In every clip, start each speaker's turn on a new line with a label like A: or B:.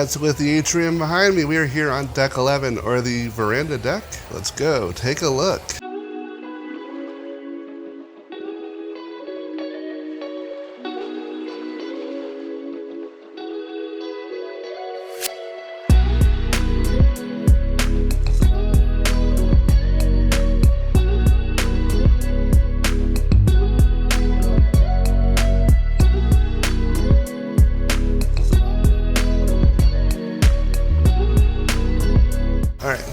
A: That's with the atrium behind me. We are here on deck 11, or the veranda deck. Let's go take a look.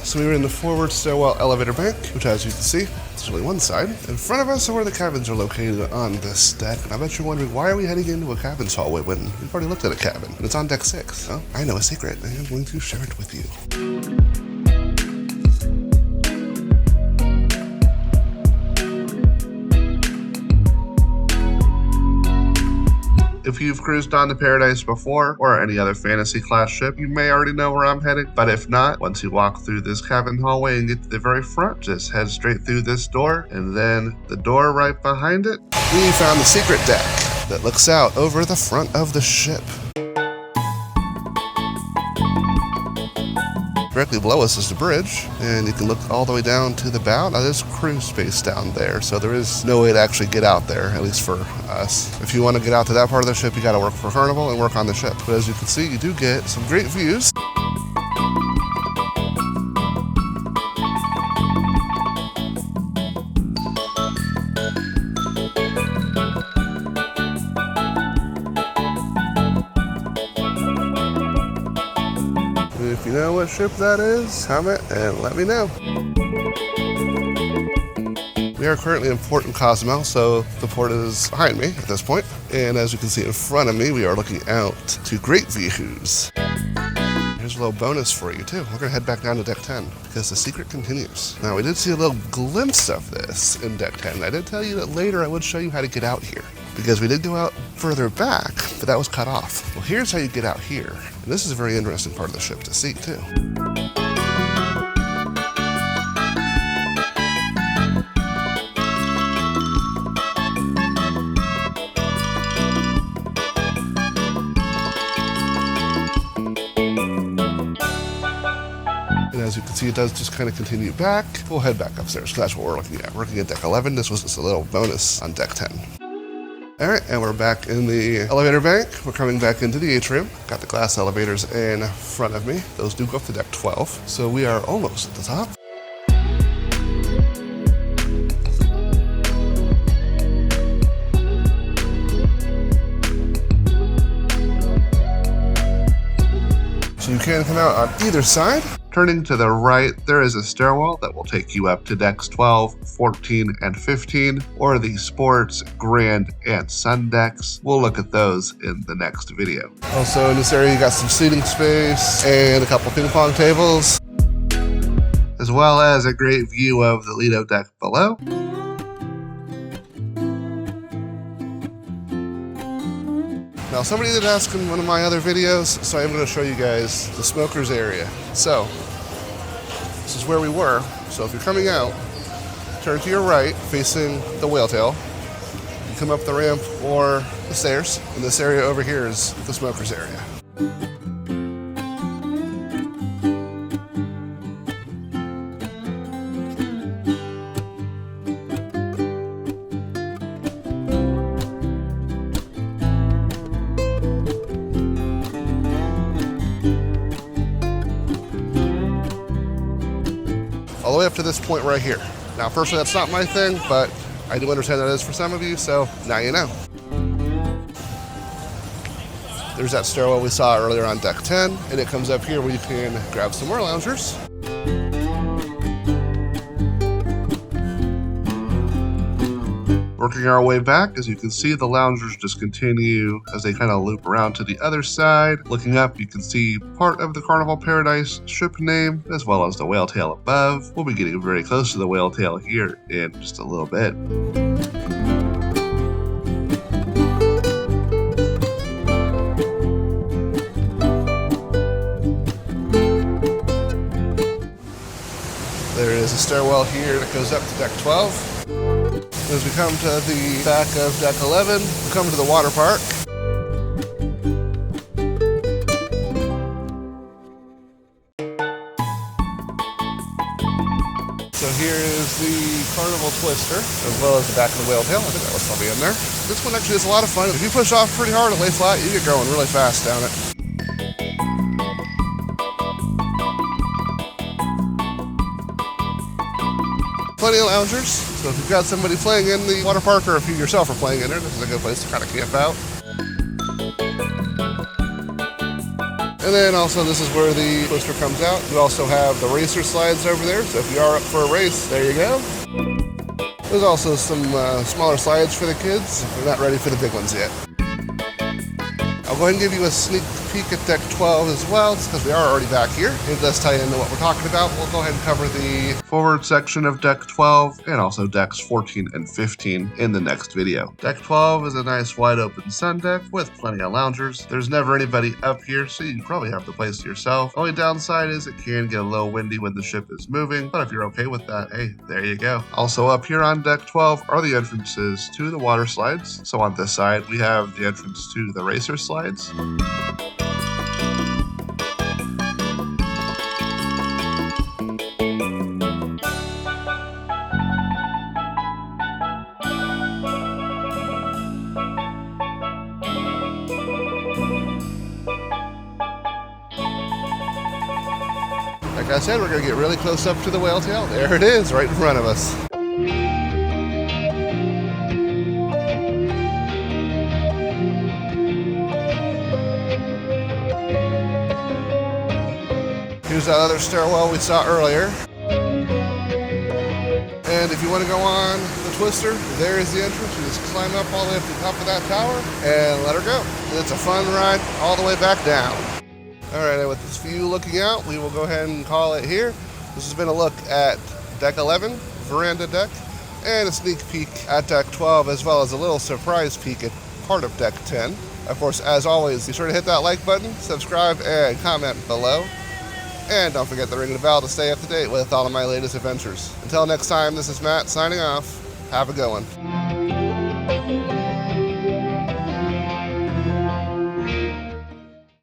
A: So we were in the forward stairwell elevator bank, which as you can see, it's only one side. In front of us are where the cabins are located on this deck. And I bet you're wondering, why are we heading into a cabins hallway when we've already looked at a cabin? And it's on deck 6. Well, I know a secret, and I'm going to share it with you. If you've cruised on to Paradise before, or any other fantasy class ship, you may already know where I'm headed. But if not, once you walk through this cabin hallway and get to the very front, just head straight through this door, and then the door right behind it, we found the secret deck that looks out over the front of the ship. Directly below us is the bridge, and you can look all the way down to the bow. Now there's crew space down there, so there is no way to actually get out there, at least for us. If you want to get out to that part of the ship, you got to work for Carnival and work on the ship. But as you can see, you do get some great views. If you know what ship that is, comment and let me know. We are currently in Port in Cozumel, so the port is behind me at this point. And as you can see in front of me, we are looking out to great views. Here's a little bonus for you too. We're gonna head back down to deck 10 because the secret continues. Now we did see a little glimpse of this in deck 10. I did tell you that later I would show you how to get out here because we did go out further back, but that was cut off. Well, here's how you get out here. And this is a very interesting part of the ship to see too. As you can see, it does just kind of continue back. We'll head back upstairs, because that's what we're looking at. We're looking at deck 11. This was just a little bonus on deck 10. All right, and we're back in the elevator bank. We're coming back into the atrium. Got the glass elevators in front of me. Those do go up to deck 12. So we are almost at the top. So you can come out on either side. Turning to the right, there is a stairwell that will take you up to decks 12, 14, and 15, or the sports, grand, and sun decks. We'll look at those in the next video. Also in this area, you got some seating space and a couple ping pong tables, as well as a great view of the Lido deck below. Now somebody did ask in one of my other videos, so I'm going to show you guys the smokers area. So, this is where we were. So if you're coming out, turn to your right, facing the whale tail. You come up the ramp or the stairs, and this area over here is the smokers area. All the way up to this point right here. Now, personally, that's not my thing, but I do understand that is for some of you, so now you know. There's that stairwell we saw earlier on deck 10, and it comes up here where you can grab some more loungers. Working our way back, as you can see, the loungers just continue as they kind of loop around to the other side. Looking up, you can see part of the Carnival Paradise ship name, as well as the whale tail above. We'll be getting very close to the whale tail here in just a little bit. There is a stairwell here that goes up to deck 12. As we come to the back of deck 11, we come to the water park. here is the Carnival Twister, as well as the back of the whale tail. I think that was probably in there. This one actually is a lot of fun. If you push off pretty hard and lay flat, you get going really fast down it. Plenty of loungers, so if you've got somebody playing in the water park or if you yourself are playing in there, this is a good place to kind of camp out. And then also this is where the Twister comes out. You also have the racer slides over there, so if you are up for a race, there you go. There's also some smaller slides for the kids. They're not ready for the big ones yet. I'll go ahead and give you a sneak peek at deck 12 as well, just because we are already back here. It does tie into what we're talking about. We'll go ahead and cover the forward section of deck 12 and also decks 14 and 15 in the next video. Deck 12 is a nice wide open sun deck with plenty of loungers. There's never anybody up here, so you probably have the place to yourself. Only downside is it can get a little windy when the ship is moving, but if you're okay with that, hey, there you go. Also up here on deck 12 are the entrances to the water slides. So on this side, we have the entrance to the racer slides. Like I said, we're going to get really close up to the whale tail. There it is, right in front of us. Here's that other stairwell we saw earlier. And if you want to go on the Twister, there is the entrance. You just climb up all the way up to the top of that tower and let her go. And it's a fun ride all the way back down. All right, with this view looking out, we will go ahead and call it here. This has been a look at deck 11, Veranda deck, and a sneak peek at deck 12, as well as a little surprise peek at part of deck 10. Of course, as always, be sure to hit that like button, subscribe, and comment below. And don't forget to ring the bell to stay up to date with all of my latest adventures. Until next time, this is Matt signing off. Have a good one.